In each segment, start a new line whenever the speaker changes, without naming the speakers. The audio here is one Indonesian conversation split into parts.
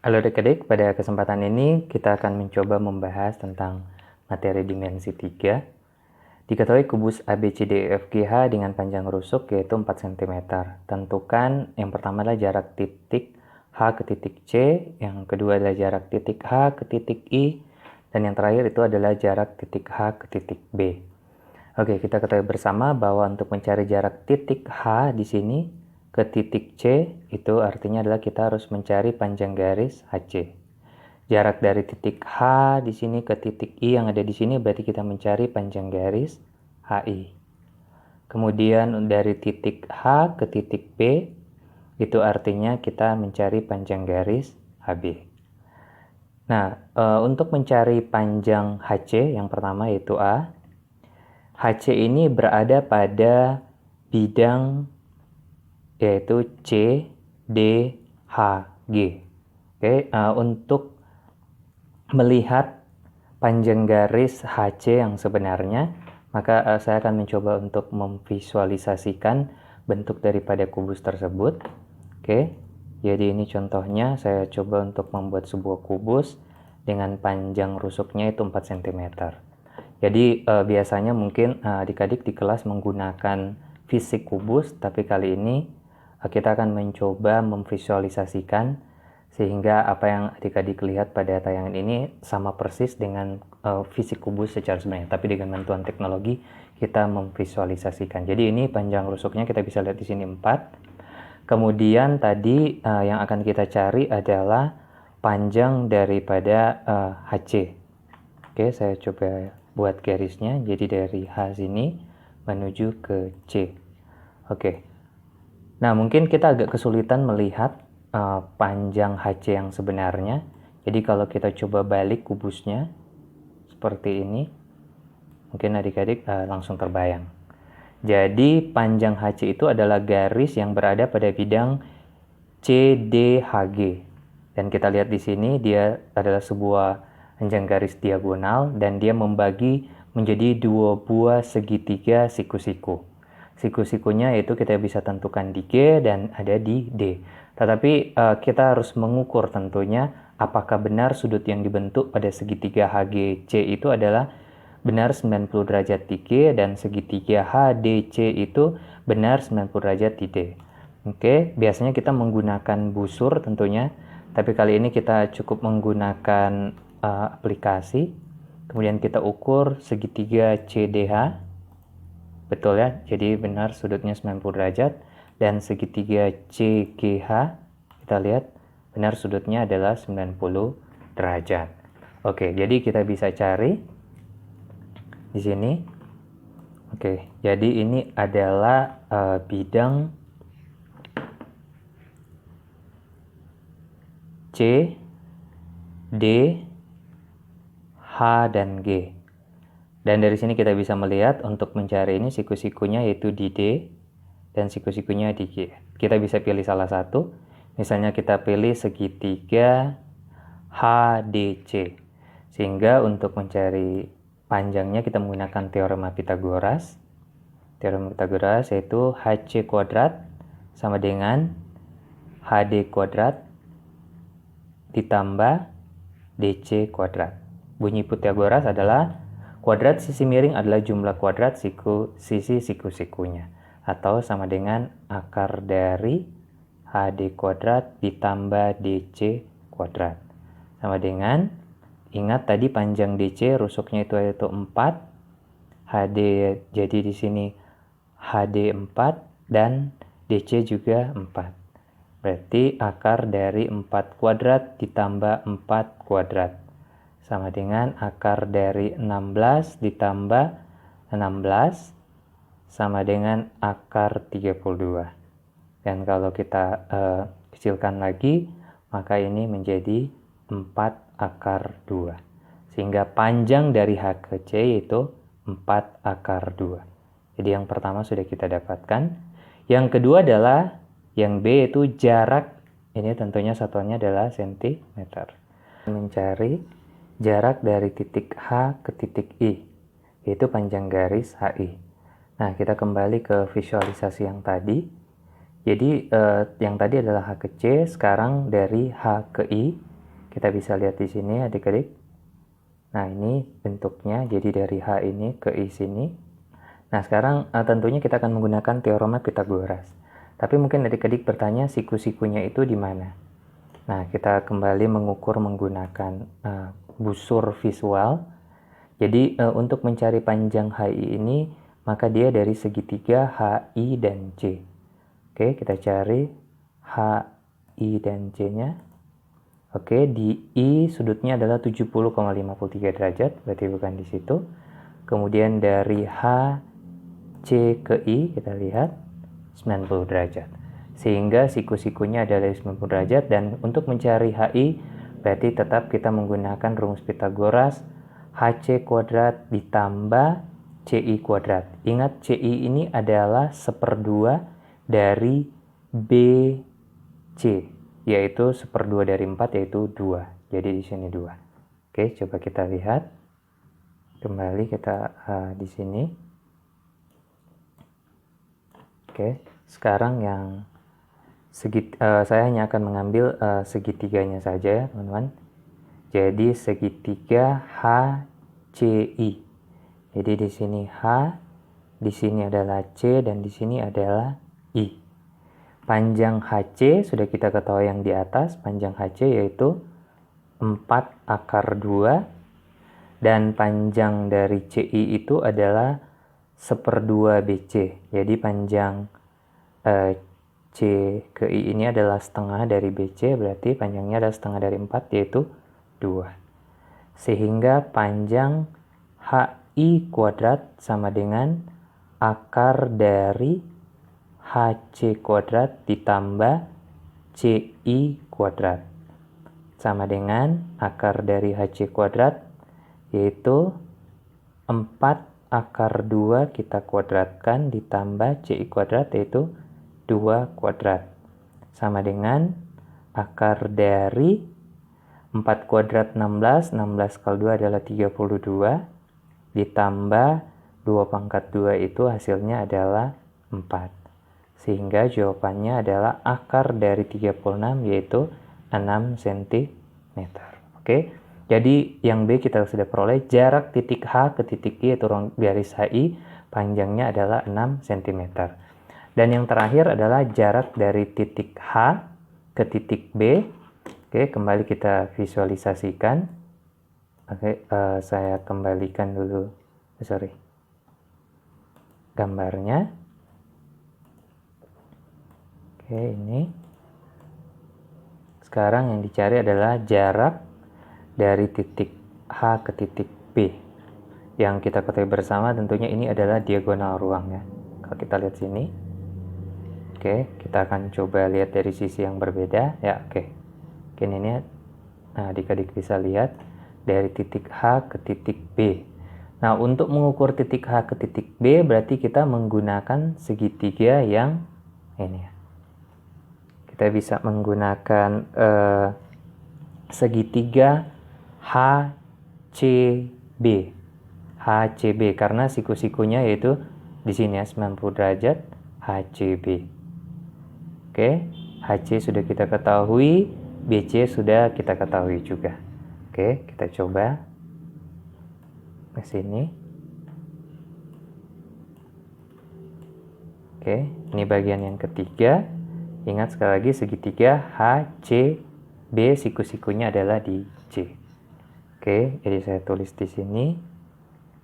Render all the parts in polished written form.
Halo adik-adik, pada kesempatan ini kita akan mencoba membahas tentang materi dimensi 3. Diketahui kubus ABCDEFGH dengan panjang rusuk yaitu 4 cm. Tentukan yang pertama adalah jarak titik H ke titik C, yang kedua adalah jarak titik H ke titik I, dan yang terakhir itu adalah jarak titik H ke titik B. Oke, kita ketahui bersama bahwa untuk mencari jarak titik H di sini ke titik C, itu artinya adalah kita harus mencari panjang garis HC. Jarak dari titik H di sini ke titik I yang ada di sini berarti kita mencari panjang garis HI. Kemudian dari titik H ke titik B, itu artinya kita mencari panjang garis HB. Nah, untuk mencari panjang HC yang pertama yaitu A, HC ini berada pada bidang yaitu C, D, H, G. Oke, untuk melihat panjang garis HC yang sebenarnya, maka saya akan mencoba untuk memvisualisasikan bentuk daripada kubus tersebut. Oke, jadi ini contohnya saya coba untuk membuat sebuah kubus dengan panjang rusuknya itu 4 cm. Jadi biasanya mungkin adik-adik di kelas menggunakan fisik kubus, tapi kali ini kita akan mencoba memvisualisasikan sehingga apa yang adik-adik lihat pada tayangan ini sama persis dengan fisik kubus secara sebenarnya, tapi dengan bantuan teknologi kita memvisualisasikan. Jadi ini panjang rusuknya kita bisa lihat di sini 4. Kemudian tadi yang akan kita cari adalah panjang daripada HC. Oke, saya coba buat garisnya. Jadi dari H sini menuju ke C. Oke. Nah, mungkin kita agak kesulitan melihat panjang HC yang sebenarnya. Jadi kalau kita coba balik kubusnya seperti ini, mungkin adik-adik langsung terbayang. Jadi panjang HC itu adalah garis yang berada pada bidang CDHG. Dan kita lihat di sini dia adalah sebuah panjang garis diagonal dan dia membagi menjadi dua buah segitiga siku-siku. Siku-sikunya itu kita bisa tentukan di G dan ada di D. Tetapi kita harus mengukur tentunya apakah benar sudut yang dibentuk pada segitiga HGC itu adalah benar 90 derajat di G dan segitiga HDC itu benar 90 derajat di D. Oke, biasanya kita menggunakan busur tentunya, tapi kali ini kita cukup menggunakan aplikasi. Kemudian kita ukur segitiga CDH. Betul ya, jadi benar sudutnya 90 derajat. Dan segitiga CGH, kita lihat benar sudutnya adalah 90 derajat. Oke, jadi kita bisa cari di sini. Oke, jadi ini adalah bidang C, D, H, dan G. Dan dari sini kita bisa melihat untuk mencari ini siku-sikunya yaitu di D dan siku-sikunya di G. Kita bisa pilih salah satu. Misalnya kita pilih segitiga HDC. Sehingga untuk mencari panjangnya kita menggunakan teorema Pythagoras. Teorema Pythagoras yaitu HC kuadrat sama dengan HD kuadrat ditambah DC kuadrat. Bunyi Pythagoras adalah kuadrat sisi miring adalah jumlah kuadrat sisi siku-sikunya. Atau sama dengan akar dari HD kuadrat ditambah DC kuadrat. Sama dengan, ingat tadi panjang DC rusuknya itu 4. HD jadi di sini HD 4 dan DC juga 4. Berarti akar dari 4 kuadrat ditambah 4 kuadrat. Sama dengan akar dari 16 ditambah 16 sama dengan akar 32. Dan kalau kita kecilkan lagi, maka ini menjadi 4 akar 2. Sehingga panjang dari H ke C yaitu 4 akar 2. Jadi yang pertama sudah kita dapatkan. Yang kedua adalah yang B yaitu jarak. Ini tentunya satuannya adalah sentimeter. Mencari jarak dari titik H ke titik I, yaitu panjang garis HI. Nah, kita kembali ke visualisasi yang tadi. Jadi, yang tadi adalah H ke C, sekarang dari H ke I, Kita bisa lihat di sini adik-adik. Nah, ini bentuknya, jadi dari H ini ke I sini. Nah, sekarang tentunya kita akan menggunakan teorema Pythagoras. Tapi mungkin adik-adik bertanya siku-sikunya itu di mana? Nah, kita kembali mengukur menggunakan busur visual. Jadi, untuk mencari panjang HI ini, maka dia dari segitiga HI dan C. Oke, kita cari HI dan C-nya. Oke, di I sudutnya adalah 70,53 derajat, berarti bukan di situ. Kemudian dari H, C ke I, kita lihat 90 derajat. Sehingga siku-sikunya adalah 90 derajat, dan untuk mencari HI, berarti tetap kita menggunakan rumus Pythagoras, HC kuadrat ditambah CI kuadrat. Ingat, CI ini adalah 1/2 dari BC. Yaitu 1/2 dari 4, yaitu 2. Jadi di sini 2. Oke, coba kita lihat. Kembali kita di sini. Oke, sekarang yang saya hanya akan mengambil segitiganya saja ya, teman-teman. Jadi segitiga HCI. Jadi di sini H, di sini adalah C, dan di sini adalah I. Panjang HC sudah kita ketahui yang di atas, panjang HC yaitu 4/2, dan panjang dari CI itu adalah 1/2 BC. Jadi panjang C ke I ini adalah setengah dari BC, berarti panjangnya adalah setengah dari 4, yaitu 2. Sehingga panjang HI kuadrat sama dengan akar dari HC kuadrat ditambah CI kuadrat. Sama dengan akar dari HC kuadrat, yaitu 4/2 kita kuadratkan ditambah CI kuadrat, yaitu 2 kuadrat. Sama dengan akar dari 4 kuadrat 16, 16 kali 2 adalah 32, ditambah 2/2 itu hasilnya adalah 4. Sehingga jawabannya adalah akar dari 36, yaitu 6 cm. Oke, jadi yang B kita sudah peroleh, jarak titik H ke titik I yaitu garis HI, panjangnya adalah 6 cm. Dan yang terakhir adalah jarak dari titik H ke titik B. Oke, kembali kita visualisasikan. Oke, saya kembalikan dulu, gambarnya. Oke, ini. Sekarang yang dicari adalah jarak dari titik H ke titik B. Yang kita ketahui bersama tentunya ini adalah diagonal ruang ya. Kalau kita lihat sini. Oke, kita akan coba lihat dari sisi yang berbeda ya. Oke. Ini adik-adik bisa lihat dari titik H ke titik B. Nah, untuk mengukur titik H ke titik B berarti kita menggunakan segitiga yang ini ya. Kita bisa menggunakan segitiga HCB. HCB karena siku-sikunya yaitu di sini ya 90 derajat HCB. Oke, HC sudah kita ketahui, BC sudah kita ketahui juga. Oke, kita coba ke sini. Oke, ini bagian yang ketiga. Ingat sekali lagi segitiga HCB, siku-sikunya adalah di C. Oke, jadi saya tulis di sini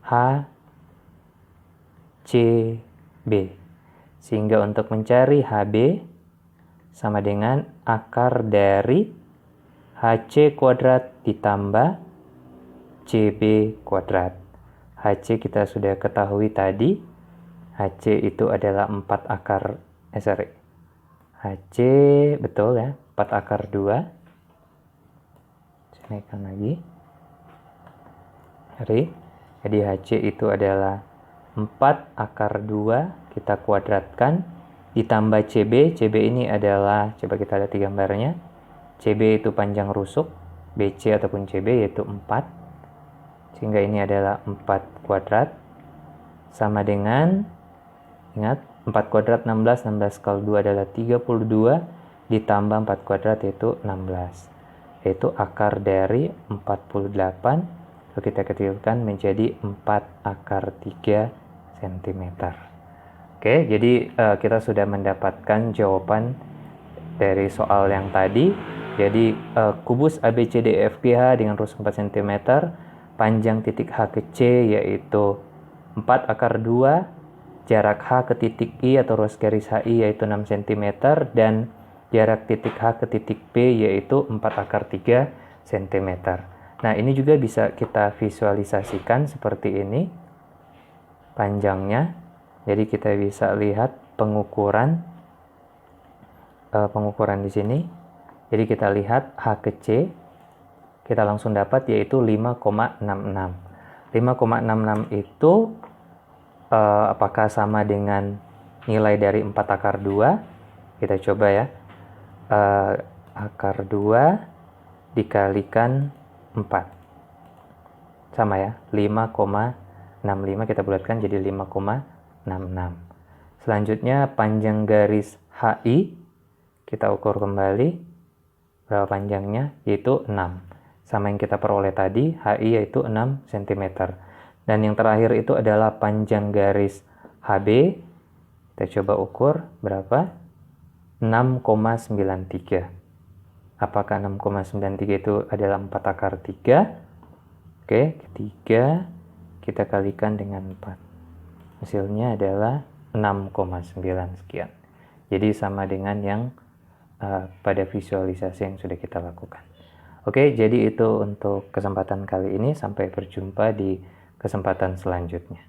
HCB. Sehingga untuk mencari HB sama dengan akar dari HC kuadrat ditambah CB kuadrat. HC kita sudah ketahui tadi. HC itu adalah 4 akar HC betul ya, 4/2. Saya naikkan lagi. Jadi HC itu adalah 4/2 kita kuadratkan ditambah CB. CB ini adalah, coba kita lihat di gambarnya. CB itu panjang rusuk, BC ataupun CB yaitu 4. Sehingga ini adalah 4 kuadrat sama dengan, ingat 4 kuadrat 16, 16 kali 2 adalah 32, ditambah 4 kuadrat yaitu 16. yaitu akar dari 48, lalu kita kecilkan menjadi 4 akar 3 cm. Oke, jadi kita sudah mendapatkan jawaban dari soal yang tadi. Jadi kubus ABCDEFGH dengan ruas 4 cm, panjang titik H ke C yaitu 4 akar 2, jarak H ke titik I atau ruas garis HI yaitu 6 cm, dan jarak titik H ke titik P yaitu 4 akar 3 cm. Nah, ini juga bisa kita visualisasikan seperti ini panjangnya. Jadi kita bisa lihat pengukuran di sini. Jadi kita lihat H ke C, kita langsung dapat yaitu 5,66. 5,66 itu apakah sama dengan nilai dari 4 akar 2? Kita coba ya. Akar 2 dikalikan 4. Sama ya, 5,65 kita bulatkan jadi 5,66. Selanjutnya panjang garis HI, kita ukur kembali. Berapa panjangnya? Yaitu 6. Sama yang kita peroleh tadi, HI yaitu 6 cm. Dan yang terakhir itu adalah panjang garis HB. Kita coba ukur berapa? 6,93. Apakah 6,93 itu adalah 4 akar 3? Oke, 3 kita kalikan dengan 4. Hasilnya adalah 6,9 sekian. Jadi sama dengan yang pada visualisasi yang sudah kita lakukan. Oke, jadi itu untuk kesempatan kali ini. Sampai berjumpa di kesempatan selanjutnya.